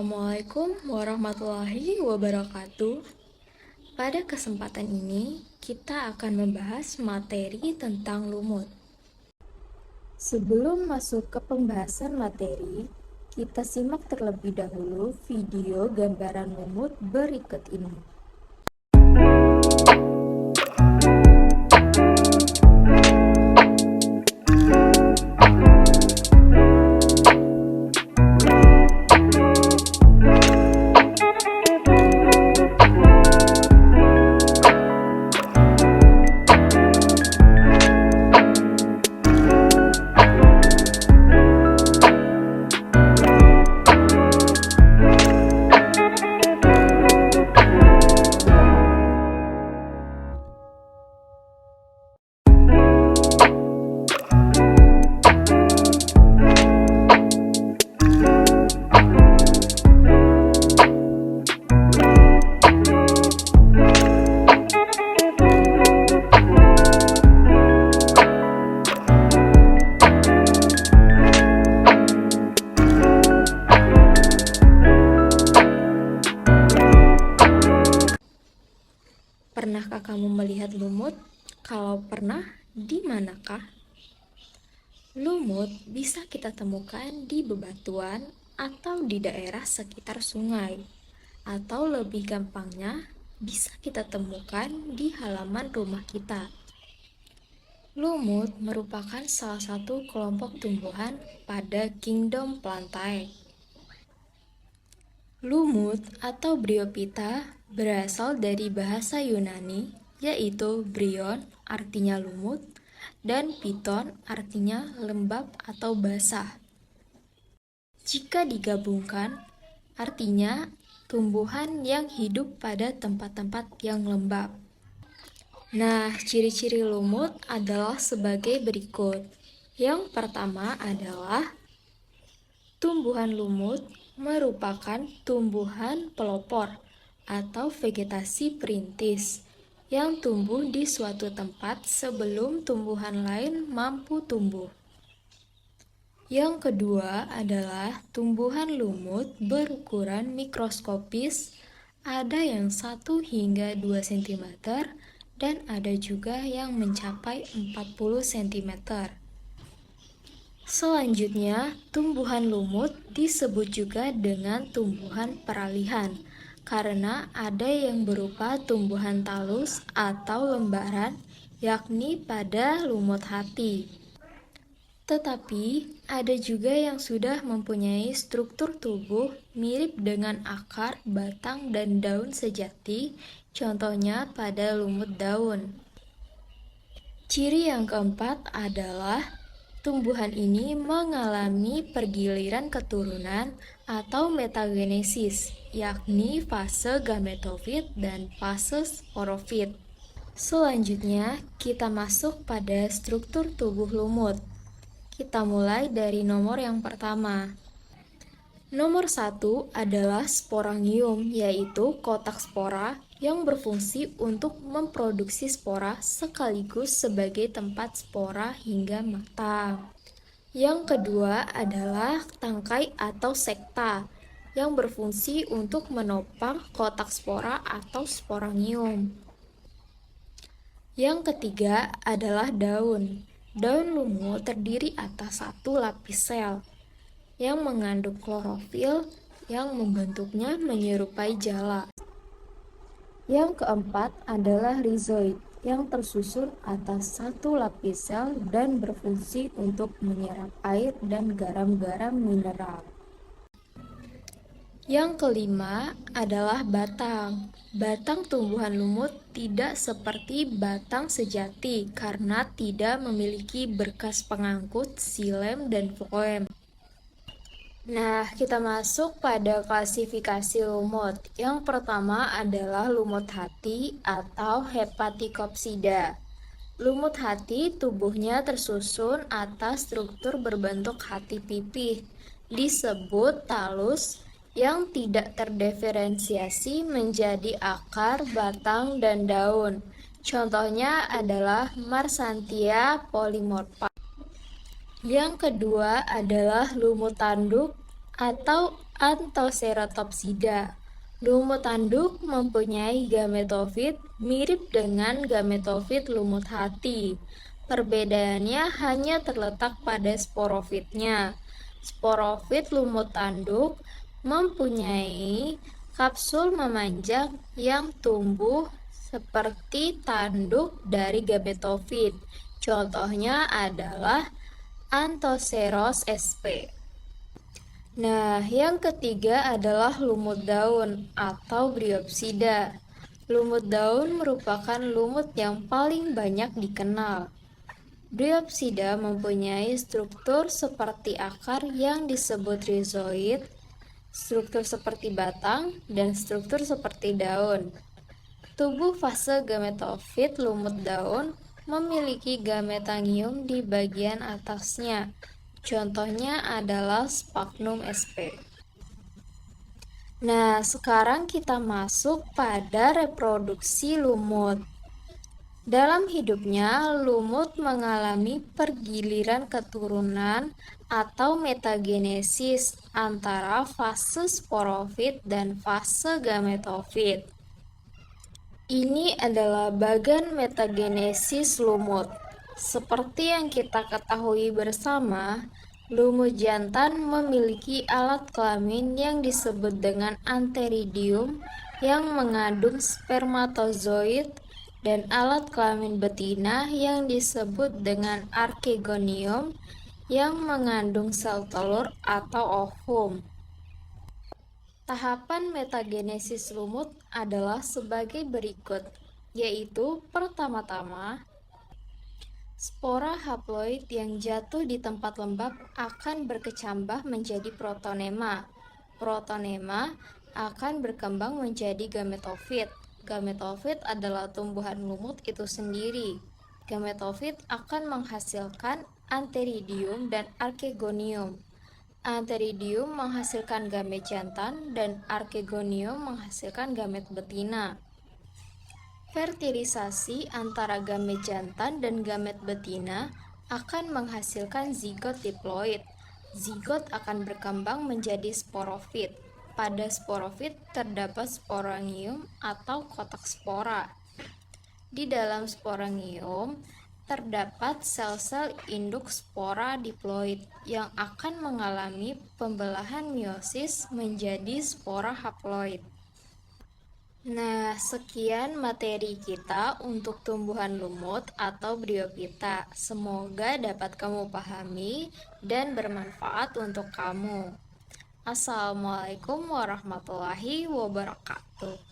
Assalamualaikum warahmatullahi wabarakatuh. Pada kesempatan ini, kita akan membahas materi tentang lumut. Sebelum masuk ke pembahasan materi, kita simak terlebih dahulu video gambaran lumut berikut ini. Pernahkah kamu melihat lumut? Kalau pernah, di manakah? Lumut bisa kita temukan di bebatuan atau di daerah sekitar sungai, atau lebih gampangnya bisa kita temukan di halaman rumah kita. Lumut merupakan salah satu kelompok tumbuhan pada kingdom Plantae. Lumut atau Bryophyta berasal dari bahasa Yunani, yaitu bryon artinya lumut dan phyton artinya lembab atau basah. Jika digabungkan, artinya tumbuhan yang hidup pada tempat-tempat yang lembab. Nah, ciri-ciri lumut adalah sebagai berikut. Yang pertama adalah tumbuhan lumut merupakan tumbuhan pelopor atau vegetasi perintis yang tumbuh di suatu tempat sebelum tumbuhan lain mampu tumbuh. Yang kedua adalah tumbuhan lumut berukuran mikroskopis, ada yang 1 hingga 2 cm dan ada juga yang mencapai 40 cm. Selanjutnya, tumbuhan lumut disebut juga dengan tumbuhan peralihan karena ada yang berupa tumbuhan talus atau lembaran, yakni pada lumut hati. Tetapi, ada juga yang sudah mempunyai struktur tubuh mirip dengan akar, batang, dan daun sejati, contohnya pada lumut daun. Ciri yang keempat adalah tumbuhan ini mengalami pergiliran keturunan atau metagenesis, yakni fase gametofit dan fase sporofit. Selanjutnya, kita masuk pada struktur tubuh lumut. Kita mulai dari nomor yang pertama. Nomor 1 adalah sporangium, yaitu kotak spora yang berfungsi untuk memproduksi spora sekaligus sebagai tempat spora hingga matang. Yang kedua adalah tangkai atau sekta yang berfungsi untuk menopang kotak spora atau sporangium. Yang ketiga adalah daun. Daun lumut terdiri atas satu lapis sel yang mengandung klorofil yang membentuknya menyerupai jala. Yang keempat adalah rizoid yang tersusun atas satu lapis sel dan berfungsi untuk menyerap air dan garam-garam mineral. Yang kelima adalah batang. Batang tumbuhan lumut tidak seperti batang sejati karena tidak memiliki berkas pengangkut xilem dan floem. Nah, kita masuk pada klasifikasi lumut. Yang pertama adalah lumut hati atau Hepaticopsida. Lumut hati tubuhnya tersusun atas struktur berbentuk hati pipih, disebut talus, yang tidak terdiferensiasi menjadi akar, batang, dan daun. Contohnya adalah Marsanthia polymorpha. Yang kedua adalah lumut tanduk atau Anthoceratopsida. Lumut tanduk mempunyai gametofit mirip dengan gametofit lumut hati. Perbedaannya hanya terletak pada sporofitnya. Sporofit lumut tanduk mempunyai kapsul memanjang yang tumbuh seperti tanduk dari gametofit. Contohnya adalah Anthoceros sp. Nah, yang ketiga adalah lumut daun atau Bryopsida. Lumut daun merupakan lumut yang paling banyak dikenal. Bryopsida mempunyai struktur seperti akar yang disebut rizoid, struktur seperti batang, dan struktur seperti daun. Tubuh fase gametofit lumut daun memiliki gametangium di bagian atasnya. Contohnya adalah Sphagnum sp. Nah, sekarang kita masuk pada reproduksi lumut. Dalam hidupnya, lumut mengalami pergiliran keturunan atau metagenesis antara fase sporofit dan fase gametofit. Ini adalah bagan metagenesis lumut. Seperti yang kita ketahui bersama, lumut jantan memiliki alat kelamin yang disebut dengan antheridium yang mengandung spermatozoid dan alat kelamin betina yang disebut dengan archegonium yang mengandung sel telur atau ovum. Tahapan metagenesis lumut adalah sebagai berikut, yaitu pertama-tama, spora haploid yang jatuh di tempat lembab akan berkecambah menjadi protonema. Protonema akan berkembang menjadi gametofit. Gametofit adalah tumbuhan lumut itu sendiri. Gametofit akan menghasilkan antheridium dan archegonium. Antheridium menghasilkan gamet jantan dan archegonium menghasilkan gamet betina. Fertilisasi antara gamet jantan dan gamet betina akan menghasilkan zigot diploid. Zigot akan berkembang menjadi sporofit. Pada sporofit terdapat sporangium atau kotak spora. Di dalam sporangium terdapat sel-sel induk spora diploid yang akan mengalami pembelahan meiosis menjadi spora haploid. Nah, sekian materi kita untuk tumbuhan lumut atau Bryophyta. Semoga dapat kamu pahami dan bermanfaat untuk kamu. Assalamualaikum warahmatullahi wabarakatuh.